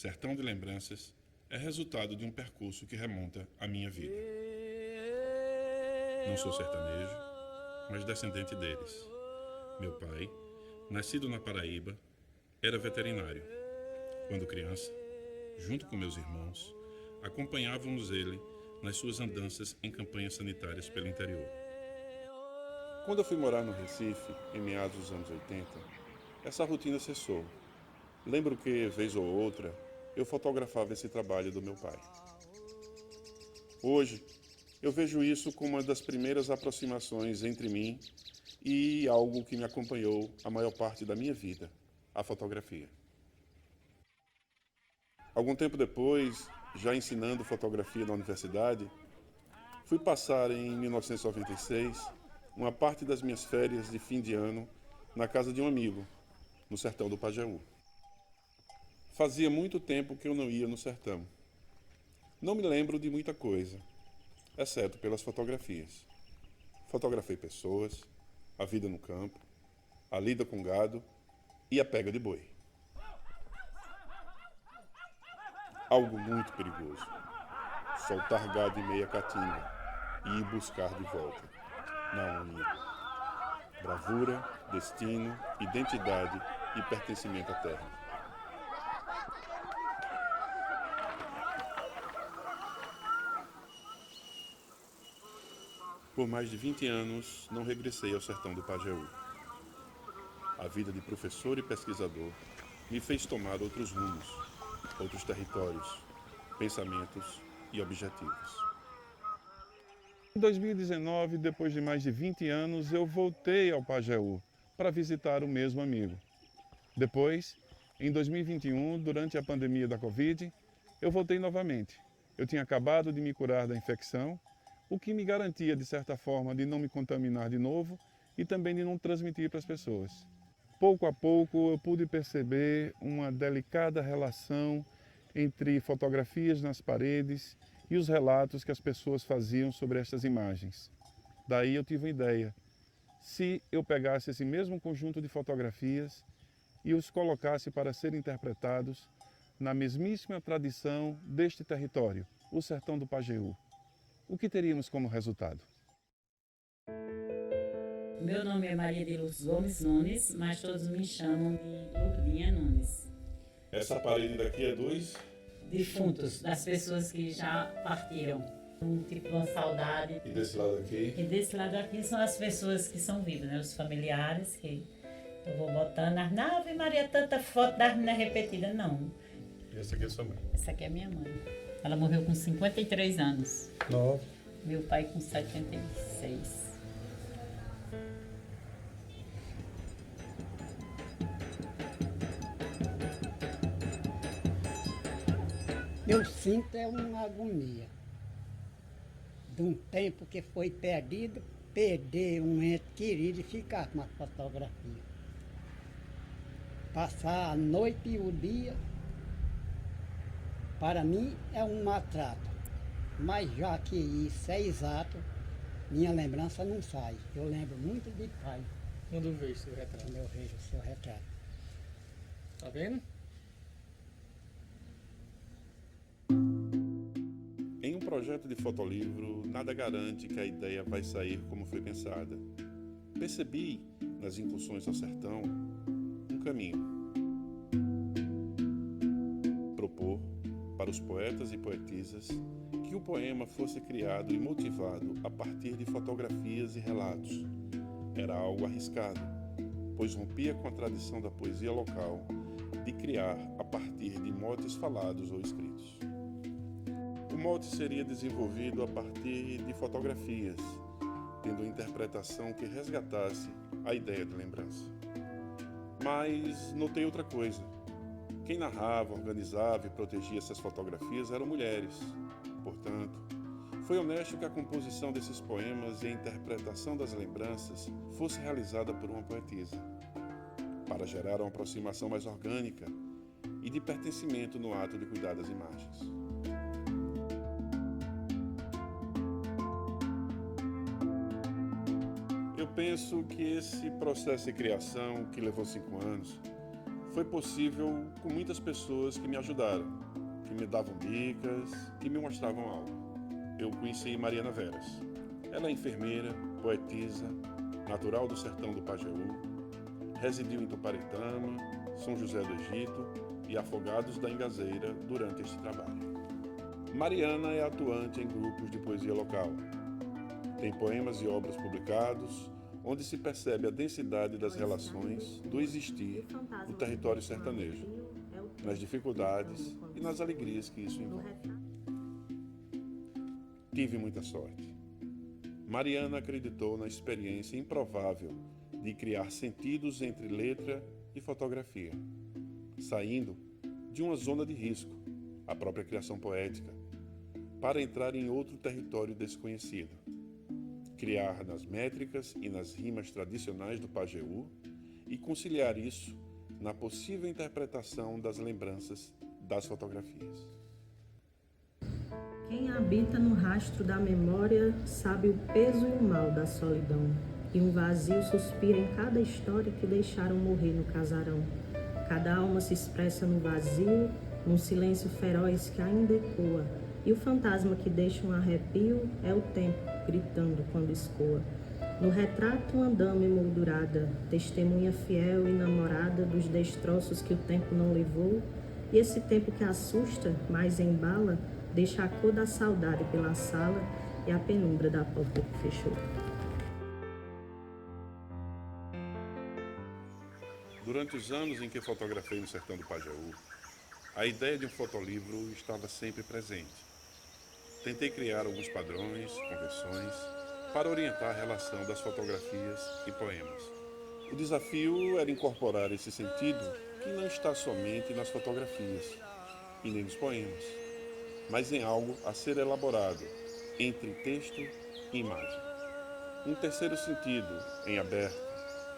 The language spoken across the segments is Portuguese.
Sertão de Lembranças é resultado de um percurso que remonta à minha vida. Não sou sertanejo, mas descendente deles. Meu pai, nascido na Paraíba, era veterinário. Quando criança, junto com meus irmãos, acompanhávamos ele nas suas andanças em campanhas sanitárias pelo interior. Quando eu fui morar no Recife, em meados dos anos 80, essa rotina cessou. Lembro que, vez ou outra, eu fotografava esse trabalho do meu pai. Hoje, eu vejo isso como uma das primeiras aproximações entre mim e algo que me acompanhou a maior parte da minha vida, a fotografia. Algum tempo depois, já ensinando fotografia na universidade, fui passar em 1996 uma parte das minhas férias de fim de ano na casa de um amigo, no sertão do Pajeú. Fazia muito tempo que eu não ia no sertão. Não me lembro de muita coisa, exceto pelas fotografias. Fotografei pessoas, a vida no campo, a lida com gado e a pega de boi. Algo muito perigoso. Soltar gado em meia caatinga e ir buscar de volta. Não ia. Bravura, destino, identidade e pertencimento à terra. Por mais de 20 anos, não regressei ao sertão do Pajeú. A vida de professor e pesquisador me fez tomar outros rumos, outros territórios, pensamentos e objetivos. Em 2019, depois de mais de 20 anos, eu voltei ao Pajeú para visitar o mesmo amigo. Depois, em 2021, durante a pandemia da Covid, eu voltei novamente. Eu tinha acabado de me curar da infecção, o que me garantia, de certa forma, de não me contaminar de novo e também de não transmitir para as pessoas. Pouco a pouco eu pude perceber uma delicada relação entre fotografias nas paredes e os relatos que as pessoas faziam sobre estas imagens. Daí eu tive uma ideia. Se eu pegasse esse mesmo conjunto de fotografias e os colocasse para serem interpretados na mesmíssima tradição deste território, o sertão do Pajeú, o que teríamos como resultado? Meu nome é Maria de Luz Gomes Nunes, mas todos me chamam de Lourdinha Nunes. Essa parede daqui é dos Defuntos, das pessoas que já partiram. Tipo uma saudade. E desse lado aqui? E desse lado aqui são as pessoas que são vivas, né? Os familiares que eu vou botando. Ave Maria, tanta foto das meninas repetidas, não. E essa aqui é sua mãe? Essa aqui é minha mãe. Ela morreu com 53 anos. Nove. Meu pai com 76. Eu sinto uma agonia de um tempo que foi perdido, perder um ente querido e ficar com uma fotografia. Passar a noite e o dia, para mim é um maltrato, mas já que isso é exato, minha lembrança não sai. Eu lembro muito de pai. Quando vejo seu retrato. Quando eu vejo o seu retrato. Tá vendo? Em um projeto de fotolivro, nada garante que a ideia vai sair como foi pensada. Percebi, nas incursões ao sertão, um caminho. Propor, para os poetas e poetisas, que o poema fosse criado e motivado a partir de fotografias e relatos. Era algo arriscado, pois rompia com a tradição da poesia local de criar a partir partir de motes falados ou escritos. O mote seria desenvolvido a partir de fotografias, tendo uma interpretação que resgatasse a ideia de lembrança. Mas notei outra coisa. Quem narrava, organizava e protegia essas fotografias eram mulheres. Portanto, foi honesto que a composição desses poemas e a interpretação das lembranças fosse realizada por uma poetisa, para gerar uma aproximação mais orgânica e de pertencimento no ato de cuidar das imagens. Eu penso que esse processo de criação, que levou 5 anos, foi possível com muitas pessoas que me ajudaram, que me davam dicas, que me mostravam algo. Eu conheci Mariana Veras. Ela é enfermeira, poetisa, natural do sertão do Pajeú, residiu em Tuparetama, São José do Egito e Afogados da Ingazeira durante este trabalho. Mariana é atuante em grupos de poesia local. Tem poemas e obras publicados, onde se percebe a densidade das relações do existir no território sertanejo, nas dificuldades e nas alegrias que isso envolve. Tive muita sorte. Mariana acreditou na experiência improvável de criar sentidos entre letra e fotografia, saindo de uma zona de risco, a própria criação poética, para entrar em outro território desconhecido. Criar nas métricas e nas rimas tradicionais do Pajeú e conciliar isso na possível interpretação das lembranças das fotografias. Quem habita no rastro da memória sabe o peso e o mal da solidão, e um vazio suspira em cada história que deixaram morrer no casarão. Cada alma se expressa no vazio, num silêncio feroz que ainda ecoa, e o fantasma que deixa um arrepio é o tempo gritando quando escoa. No retrato uma dama emoldurada, testemunha fiel e namorada dos destroços que o tempo não levou, e esse tempo que assusta, mas embala, deixa a cor da saudade pela sala e a penumbra da porta que fechou. Durante os anos em que fotografei no sertão do Pajeú, a ideia de um fotolivro estava sempre presente. Tentei criar alguns padrões, convenções, para orientar a relação das fotografias e poemas. O desafio era incorporar esse sentido que não está somente nas fotografias e nem nos poemas, mas em algo a ser elaborado entre texto e imagem. Um terceiro sentido em aberto,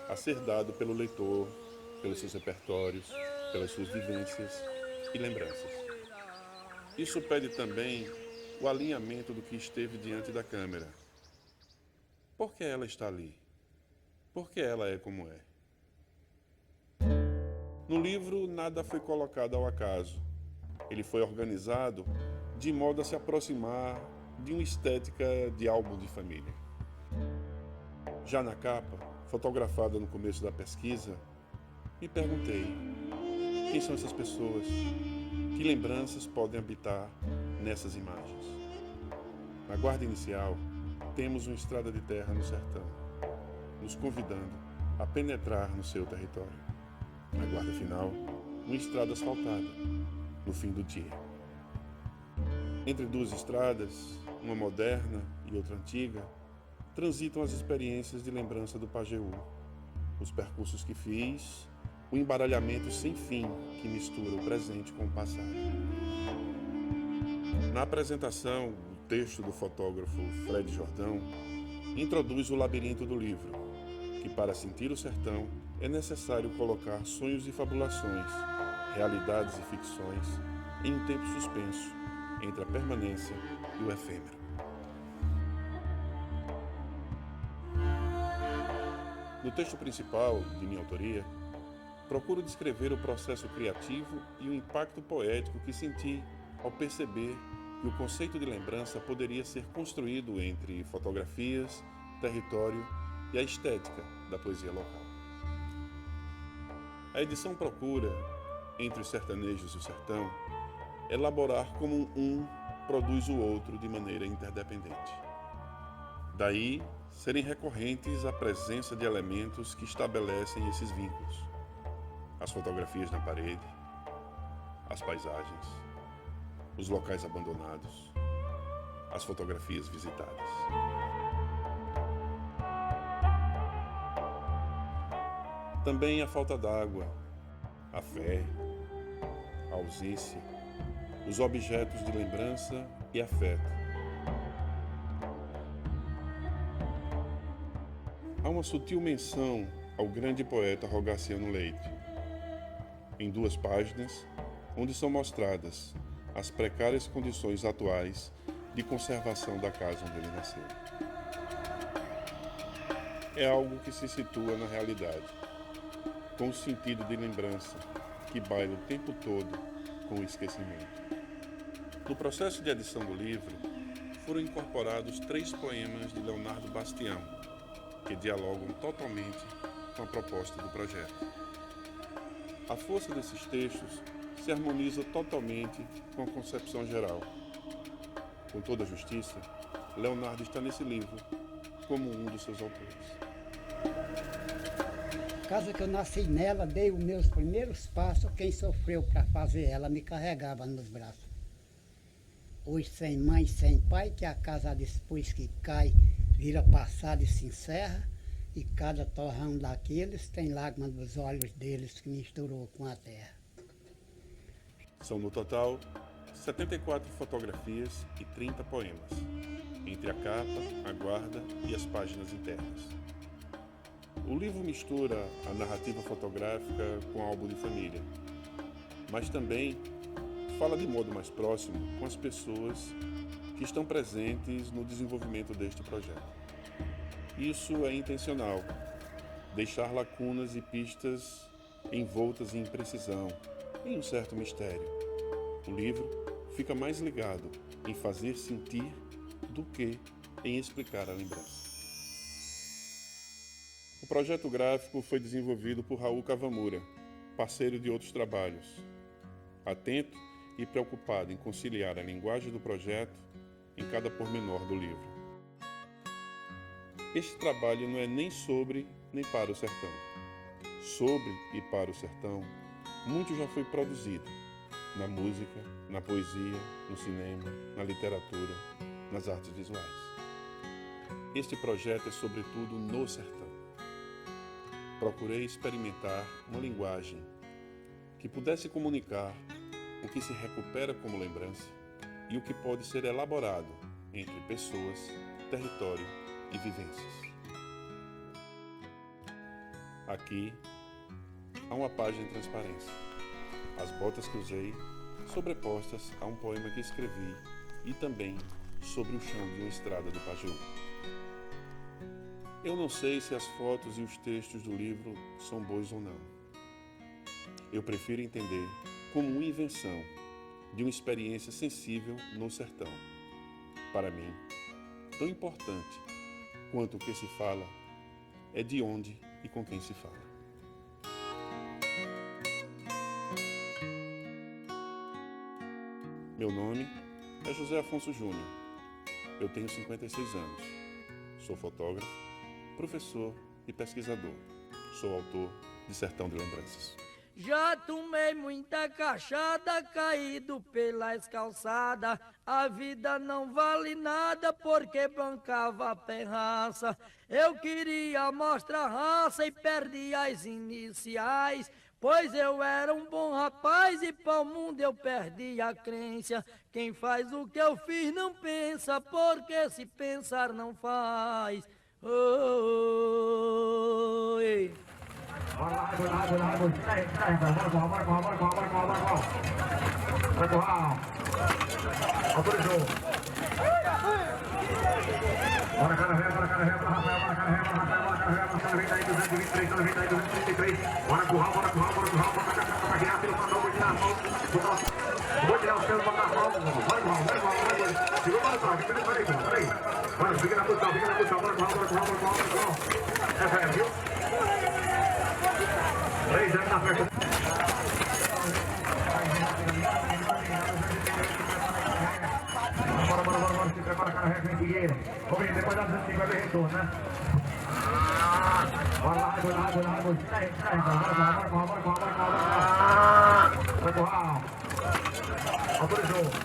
a ser dado pelo leitor, pelos seus repertórios, pelas suas vivências e lembranças. Isso pede também o alinhamento do que esteve diante da câmera. Por que ela está ali? Por que ela é como é? No livro, nada foi colocado ao acaso. Ele foi organizado de modo a se aproximar de uma estética de álbum de família. Já na capa, fotografada no começo da pesquisa, me perguntei: quem são essas pessoas? Que lembranças podem habitar nessas imagens? Na guarda inicial, temos uma estrada de terra no sertão, nos convidando a penetrar no seu território. Na guarda final, uma estrada asfaltada, no fim do dia. Entre duas estradas, uma moderna e outra antiga, transitam as experiências de lembrança do Pajeú, os percursos que fiz, o embaralhamento sem fim que mistura o presente com o passado. Na apresentação, o texto do fotógrafo Fred Jordão introduz o labirinto do livro, que para sentir o sertão é necessário colocar sonhos e fabulações, realidades e ficções em um tempo suspenso entre a permanência e o efêmero. No texto principal, de minha autoria, procuro descrever o processo criativo e o impacto poético que senti ao perceber que o conceito de lembrança poderia ser construído entre fotografias, território e a estética da poesia local. A edição procura, entre os sertanejos e o sertão, elaborar como um produz o outro de maneira interdependente. Daí, serem recorrentes a presença de elementos que estabelecem esses vínculos. As fotografias na parede, as paisagens, os locais abandonados, as fotografias visitadas. Também a falta d'água, a fé, a ausência, os objetos de lembrança e afeto. Há uma sutil menção ao grande poeta Rogaciano Leite, em 2 páginas, onde são mostradas as precárias condições atuais de conservação da casa onde ele nasceu. É algo que se situa na realidade, com o sentido de lembrança que baila o tempo todo com o esquecimento. No processo de edição do livro, foram incorporados 3 poemas de Leonardo Bastião, que dialogam totalmente com a proposta do projeto. A força desses textos se harmoniza totalmente com a concepção geral. Com toda a justiça, Leonardo está nesse livro como um dos seus autores. A casa que eu nasci nela, dei os meus primeiros passos, quem sofreu para fazer ela me carregava nos braços. Hoje sem mãe, sem pai, que a casa depois que cai, vira passado e se encerra, e cada torrão daqueles tem lágrimas dos olhos deles que misturou com a terra. São no total 74 fotografias e 30 poemas, entre a capa, a guarda e as páginas internas. O livro mistura a narrativa fotográfica com álbum de família, mas também fala de modo mais próximo com as pessoas que estão presentes no desenvolvimento deste projeto. Isso é intencional, deixar lacunas e pistas envoltas em imprecisão, em um certo mistério. O livro fica mais ligado em fazer sentir do que em explicar a lembrança. O projeto gráfico foi desenvolvido por Raul Cavamura, parceiro de outros trabalhos, atento e preocupado em conciliar a linguagem do projeto em cada pormenor do livro. Este trabalho não é nem sobre nem para o sertão. Sobre e para o sertão, muito já foi produzido na música, na poesia, no cinema, na literatura, nas artes visuais. Este projeto é sobretudo no sertão. Procurei experimentar uma linguagem que pudesse comunicar o que se recupera como lembrança e o que pode ser elaborado entre pessoas, território e vivências. Aqui há uma página em transparência. As botas que usei sobrepostas a um poema que escrevi e também sobre o chão de uma estrada do Pajeú. Eu não sei se as fotos e os textos do livro são bons ou não. Eu prefiro entender como uma invenção de uma experiência sensível no sertão. Para mim, tão importante quanto o que se fala é de onde e com quem se fala. Meu nome é José Afonso Júnior. Eu tenho 56 anos. Sou fotógrafo, professor e pesquisador. Sou autor de Sertão de Lembranças. Já tomei muita cachaça, caído pelas calçadas. A vida não vale nada porque bancava a perraça. Eu queria mostrar raça e perdi as iniciais. Pois eu era um bom rapaz e para o mundo eu perdi a crença. Quem faz o que eu fiz não pensa, porque se pensar não faz. Oi. Bora cara ré, Rafael, bora curral, bora guiar, filho, mandou vou tirar a mão, vou tirar o seu, botar a mão, vai, segura para o carro, peraí, bora, fica na posição, bora curral, é sério, viu? 3 anos na festa. Bora, se prepara, cara, ré, vem Figueira. Vamos ver, depois das 25 vai ver retorno, né? Bora lá, bora. Vai curral. Autorizou.